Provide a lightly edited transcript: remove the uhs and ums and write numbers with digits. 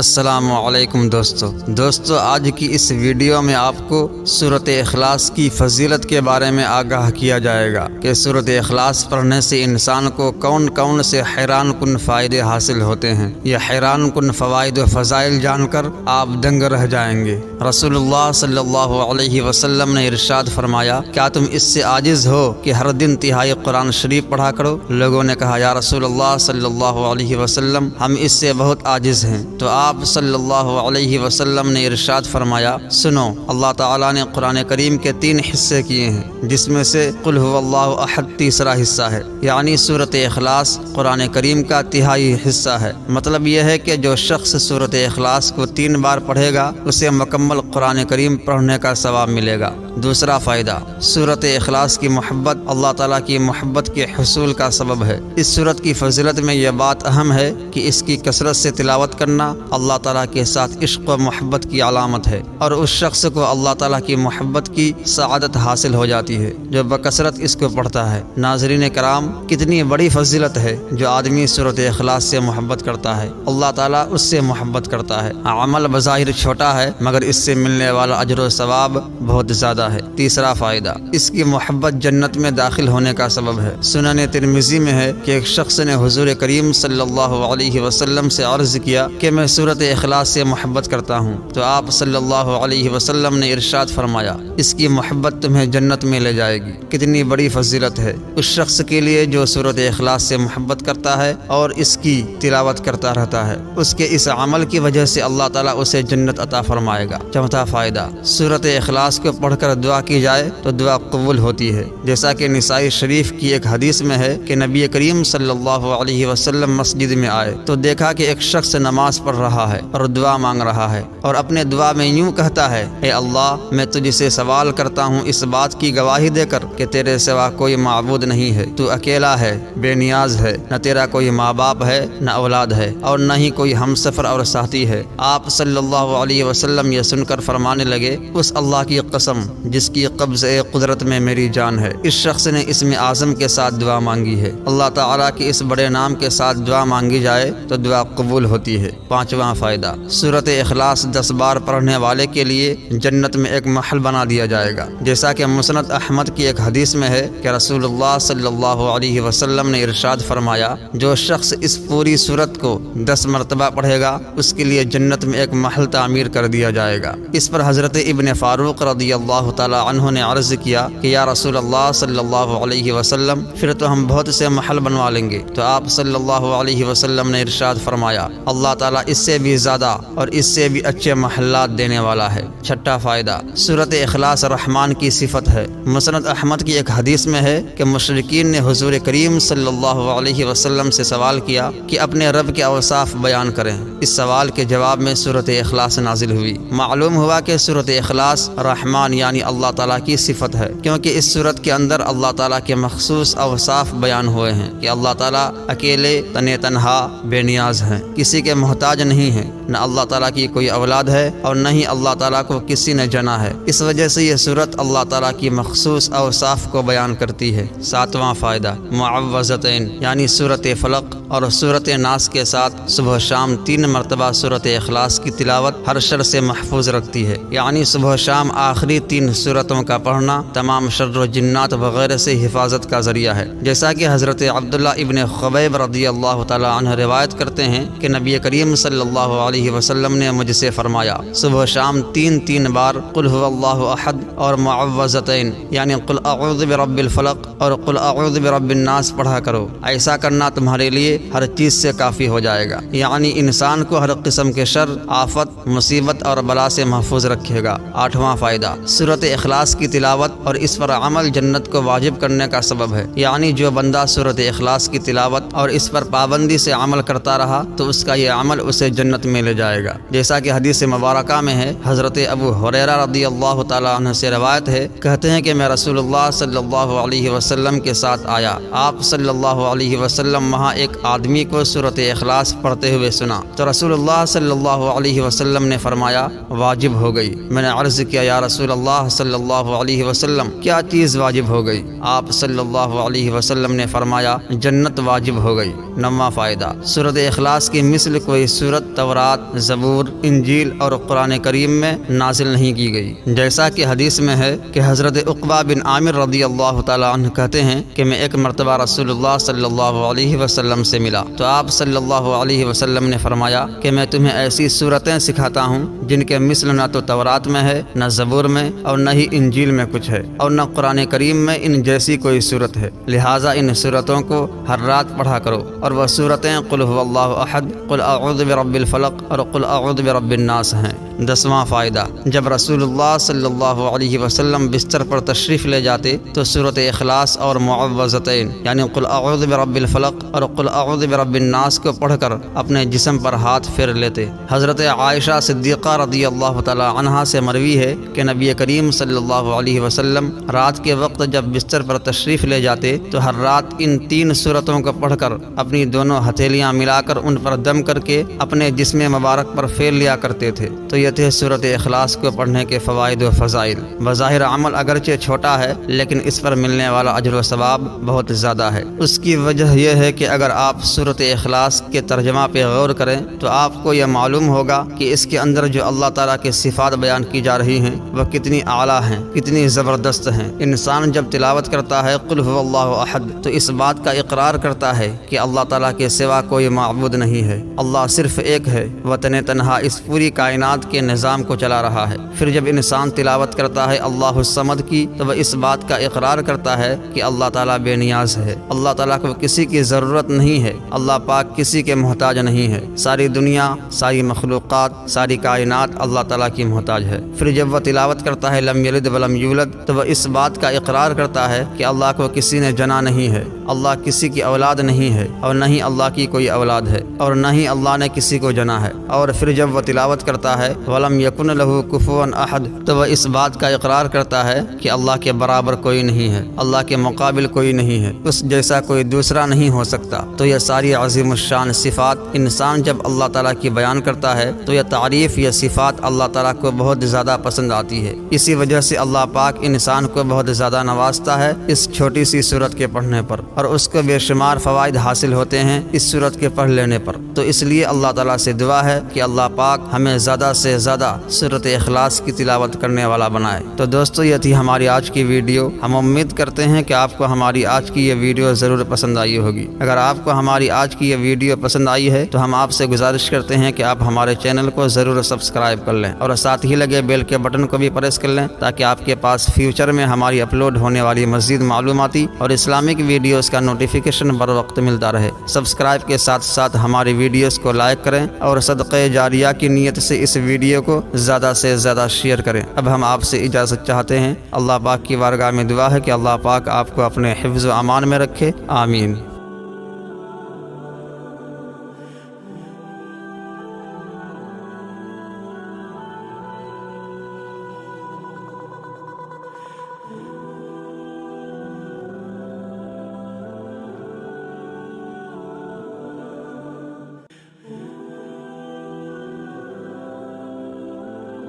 السلام علیکم دوستو آج کی اس ویڈیو میں آپ کو سورۃ اخلاص کی فضیلت کے بارے میں آگاہ کیا جائے گا کہ سورۃ اخلاص پڑھنے سے انسان کو کون کون سے حیران کن فائدے حاصل ہوتے ہیں۔ یہ حیران کن فوائد و فضائل جان کر آپ دنگ رہ جائیں گے۔ رسول اللہ صلی اللہ علیہ وسلم نے ارشاد فرمایا، کیا تم اس سے عاجز ہو کہ ہر دن تہائی قرآن شریف پڑھا کرو؟ لوگوں نے کہا، یا رسول اللہ صلی اللہ علیہ وسلم ہم اس سے بہت عاجز ہیں۔ تو آپ صلی اللہ علیہ وسلم نے ارشاد فرمایا، سنو، اللہ تعالیٰ نے قرآن کریم کے 3 حصے کیے ہیں، جس میں سے قل هو اللہ احد تیسرا حصہ ہے، یعنی سورۃ اخلاص قرآن کریم کا تہائی حصہ ہے۔ مطلب یہ ہے کہ جو شخص سورۃ اخلاص کو 3 بار پڑھے گا اسے مکمل قرآن کریم پڑھنے کا ثواب ملے گا۔ دوسرا فائدہ، سورۃ اخلاص کی محبت اللہ تعالیٰ کی محبت کے حصول کا سبب ہے۔ اس سورت کی فضیلت میں یہ بات اہم ہے کہ اس کی کثرت سے تلاوت کرنا اللہ تعالیٰ کے ساتھ عشق و محبت کی علامت ہے، اور اس شخص کو اللہ تعالیٰ کی محبت کی سعادت حاصل ہو جاتی ہے جو بکثرت اس کو پڑھتا ہے۔ ناظرین کرام، کتنی بڑی فضیلت ہے جو آدمی سورۃ اخلاص سے محبت کرتا ہے، اللہ تعالیٰ اس سے محبت کرتا ہے۔ عمل بظاہر چھوٹا ہے مگر اس سے ملنے والا اجر و ثواب بہت زیادہ ہے۔ تیسرا فائدہ، اس کی محبت جنت میں داخل ہونے کا سبب ہے۔ سنن ترمذی میں ہے کہ ایک شخص نے حضور کریم صلی اللہ علیہ وسلم سے عرض کیا کہ میں سورۃ اخلاص سے محبت کرتا ہوں، تو آپ صلی اللہ علیہ وسلم نے ارشاد فرمایا، اس کی محبت تمہیں جنت میں لے جائے گی۔ کتنی بڑی فضیلت ہے اس شخص کے لیے جو سورۃ اخلاص سے محبت کرتا ہے اور اس کی تلاوت کرتا رہتا ہے، اس کے اس عمل کی وجہ سے اللہ تعالیٰ اسے جنت عطا فرمائے گا۔ چوتھا فائدہ، سورۃ اخلاص کو پڑھ کر دعا کی جائے تو دعا قبول ہوتی ہے، جیسا کہ نسائی شریف کی ایک حدیث میں ہے کہ نبی کریم صلی اللہ علیہ وسلم مسجد میں آئے تو دیکھا کہ ایک شخص نماز پڑھ رہا ہے اور دعا مانگ رہا ہے، اور اپنے دعا میں یوں کہتا ہے، اے اللہ، میں تجھ سے سوال کرتا ہوں اس بات کی گواہی دے کر کہ تیرے سوا کوئی معبود نہیں ہے، تو اکیلا ہے، بے نیاز ہے، نہ تیرا کوئی ماں باپ ہے نہ اولاد ہے، اور نہ ہی کوئی ہمسفر اور ساتھی ہے۔ آپ صلی اللہ علیہ وسلم یہ سن کر فرمانے لگے، اس اللہ کی قسم جس کی قبض قدرت میں میری جان ہے، اس شخص نے اسم اعظم کے ساتھ دعا مانگی ہے۔ اللہ تعالیٰ کی اس بڑے نام کے ساتھ دعا مانگی جائے تو دعا قبول ہوتی ہے۔ پانچواں فائدہ، سورۃ اخلاص 10 بار پڑھنے والے کے لیے جنت میں ایک محل بنا دیا جائے گا، جیسا کہ مسند احمد کی ایک حدیث میں ہے کہ رسول اللہ صلی اللہ علیہ وسلم نے ارشاد فرمایا، جو شخص اس پوری سورت کو 10 مرتبہ پڑھے گا اس کے لیے جنت میں ایک محل تعمیر کر دیا جائے گا۔ اس پر حضرت ابن فاروق رضی اللہ تعالی عنہ نے عرض کیا کہ یا رسول اللہ صلی اللہ علیہ وسلم، پھر تو ہم بہت سے محل بنوا لیں گے۔ تو آپ صلی اللہ علیہ وسلم نے ارشاد فرمایا، اللہ تعالیٰ اس سے بھی زیادہ اور اس سے بھی اچھے محلات دینے والا ہے۔ چھٹا فائدہ، سورۃ اخلاص رحمان کی صفت ہے۔ مسند احمد کی ایک حدیث میں ہے کہ مشرکین نے حضور کریم صلی اللہ علیہ وسلم سے سوال کیا کہ اپنے رب کے اوصاف بیان کریں۔ اس سوال کے جواب میں سورۃ اخلاص نازل ہوئی۔ معلوم ہوا کہ سورۃ اخلاص رحمان یعنی اللہ تعالیٰ کی صفت ہے، کیونکہ اس سورت کے اندر اللہ تعالیٰ کے مخصوص اوصاف بیان ہوئے ہیں کہ اللہ تعالیٰ اکیلے تنہا بے نیاز ہیں، کسی کے محتاج نہیں ہیں، نہ اللہ تعالیٰ کی کوئی اولاد ہے اور نہ ہی اللہ تعالیٰ کو کسی نے جنا ہے۔ اس وجہ سے یہ سورت اللہ تعالیٰ کی مخصوص اوصاف کو بیان کرتی ہے۔ ساتواں فائدہ، معوذتین یعنی سورۃ فلق اور سورۃ ناس کے ساتھ صبح شام 3 مرتبہ سورۃ اخلاص کی تلاوت ہر شر سے محفوظ رکھتی ہے، یعنی صبح شام آخری 3 سورتوں کا پڑھنا تمام شر و جنات وغیرہ سے حفاظت کا ذریعہ ہے، جیسا کہ حضرت عبداللہ ابن خبیب رضی اللہ تعالی عنہ روایت کرتے ہیں کہ نبی کریم صلی اللہ علیہ وسلم نے مجھ سے فرمایا، صبح شام 3 بار قل هو اللہ احد اور معوذتین یعنی قل اعوذ برب الفلق اور قل اعوذ برب الناس پڑھا کرو، ایسا کرنا تمہارے لیے ہر چیز سے کافی ہو جائے گا، یعنی انسان کو ہر قسم کے شر، آفت، مصیبت اور بلا سے محفوظ رکھے گا۔ آٹھواں فائدہ، سورۃ اخلاص کی تلاوت اور اس پر عمل جنت کو واجب کرنے کا سبب ہے، یعنی جو بندہ سورۃ اخلاص کی تلاوت اور اس پر پابندی سے عمل کرتا رہا تو اس کا یہ عمل اسے جنت میں لے جائے گا، جیسا کہ حدیث مبارکہ میں ہے۔ حضرت ابو ہریرہ رضی اللہ تعالی عنہ سے روایت ہے، کہتے ہیں کہ میں رسول اللہ صلی اللہ علیہ وسلم کے ساتھ آیا، آپ صلی اللہ علیہ وسلم وہاں ایک آدمی کو سورۃ اخلاص پڑھتے ہوئے سنا تو رسول اللہ صلی اللہ علیہ وسلم نے فرمایا، واجب ہو گئی۔ میں نے عرض کیا، یا رسول اللہ صلی اللہ علیہ وسلم کیا چیز واجب ہو گئی؟ آپ صلی اللہ علیہ وسلم نے فرمایا، جنت واجب ہو گئی۔ نواں فائدہ، سورۃ اخلاص کی مثل کوئی سورت تورات، زبور، انجیل اور قرآن کریم میں نازل نہیں کی گئی۔ جیسا کہ حدیث میں ہے کہ حضرت عقبہ بن عامر رضی اللہ تعالیٰ عنہ کہتے ہیں کہ میں ایک مرتبہ رسول اللہ صلی اللہ علیہ وسلم سے ملا تو آپ صلی اللہ علیہ وسلم نے فرمایا کہ میں تمہیں ایسی صورتیں سکھاتا ہوں جن کے مثل نہ تو تورات میں ہے، نہ زبور میں، اور نہ ہی انجیل میں کچھ ہے، اور نہ قرآن کریم میں ان جیسی کوئی صورت ہے۔ لہٰذا ان صورتوں کو ہر رات پڑھا کرو، اور وہ صورتیں قل هو اللہ احد، قل اعوذ برب الفلق اور قل اعوذ برب الناس ہیں۔ 10واں فائدہ، جب رسول اللہ صلی اللہ علیہ وسلم بستر پر تشریف لے جاتے تو سورۃ اخلاص اور معوذتین یعنی قل اعوذ برب الفلق اور قل اعوذ برب الناس کو پڑھ کر اپنے جسم پر ہاتھ پھیر لیتے۔ حضرت عائشہ صدیقہ رضی اللہ تعالی عنہا سے مروی ہے کہ نبی کریم صلی اللہ علیہ وسلم رات کے وقت جب بستر پر تشریف لے جاتے تو ہر رات ان 3 سورتوں کو پڑھ کر اپنی دونوں ہتھیلیاں ملا کر ان پر دم کر کے اپنے جسم مبارک پر پھیر لیا کرتے تھے۔ تو یہ تھے سورۃ اخلاص کو پڑھنے کے فوائد و فضائل۔ بظاہر عمل اگرچہ چھوٹا ہے لیکن اس پر ملنے والا اجر و ثواب بہت زیادہ ہے۔ اس کی وجہ یہ ہے کہ اگر آپ سورۃ اخلاص کے ترجمہ پہ غور کریں تو آپ کو یہ معلوم ہوگا کہ اس کے اندر جو اللہ تعالیٰ کے صفات بیان کی جا رہی ہیں وہ کتنی اعلیٰ ہیں، کتنی زبردست ہیں۔ انسان جب تلاوت کرتا ہے قل هو اللہ احد تو اس بات کا اقرار کرتا ہے کہ اللہ تعالیٰ کے سوا کوئی معبود نہیں ہے، اللہ صرف ایک ہے، وہ تنہا اس پوری کائنات کے نظام کو چلا رہا ہے۔ پھر جب انسان تلاوت کرتا ہے اللہ الصمد کی تو وہ اس بات کا اقرار کرتا ہے کہ اللہ تعالیٰ بے نیاز ہے، اللہ تعالیٰ کو کسی کی ضرورت نہیں ہے، اللہ پاک کسی کے محتاج نہیں ہے، ساری دنیا، ساری مخلوقات، ساری کائنات اللہ تعالیٰ کی محتاج ہے۔ پھر جب وہ تلاوت کرتا ہے لم یلد ولم یولد تو وہ اس بات کا اقرار کرتا ہے کہ اللہ کو کسی نے جنا نہیں ہے، اللہ کسی کی اولاد نہیں ہے، اور نہ ہی اللہ کی کوئی اولاد ہے، اور نہ ہی اللہ نے کسی کو جنا ہے۔ اور پھر جب وہ تلاوت کرتا ہے ولم یکن لہ کفوا احد تو وہ اس بات کا اقرار کرتا ہے کہ اللہ کے برابر کوئی نہیں ہے، اللہ کے مقابل کوئی نہیں ہے، اس جیسا کوئی دوسرا نہیں ہو سکتا۔ تو یہ ساری عظیم الشان صفات انسان جب اللہ تعالیٰ کی بیان کرتا ہے تو یہ تعریف، یہ صفات اللہ تعالیٰ کو بہت زیادہ پسند آتی ہے۔ اسی وجہ سے اللہ پاک انسان کو بہت زیادہ نوازتا ہے اس چھوٹی سی سورت کے پڑھنے پر، اور اس کو بے شمار فوائد حاصل ہوتے ہیں اس سورت کے پڑھ لینے پر۔ تو اس لیے اللہ تعالیٰ سے دعا ہے کہ اللہ پاک ہمیں زیادہ سے زیادہ سورت اخلاص کی تلاوت کرنے والا بنائے۔ تو دوستو یہ تھی ہماری آج کی ویڈیو۔ ہم امید کرتے ہیں کہ آپ کو ہماری آج کی یہ ویڈیو ضرور پسند آئی ہوگی۔ اگر آپ کو ہماری آج کی یہ ویڈیو پسند آئی ہے تو ہم آپ سے گزارش کرتے ہیں کہ آپ ہمارے چینل کو ضرور سبسکرائب کر لیں اور ساتھ ہی لگے بیل کے بٹن کو بھی پریس کر لیں تاکہ آپ کے پاس فیوچر میں ہماری اپلوڈ ہونے والی مزید معلوماتی اور اسلامک ویڈیوز کا نوٹیفیکیشن بر وقت ملتا رہے۔ سبسکرائب کے ساتھ ساتھ ہماری ویڈیوز کو لائک کریں اور صدقہ جاریہ کی نیت سے اس ویڈیو کو زیادہ سے زیادہ شیئر کریں۔ اب ہم آپ سے اجازت چاہتے ہیں۔ اللہ پاک کی بارگاہ میں دعا ہے کہ اللہ پاک آپ کو اپنے حفظ و امان میں رکھے، آمین۔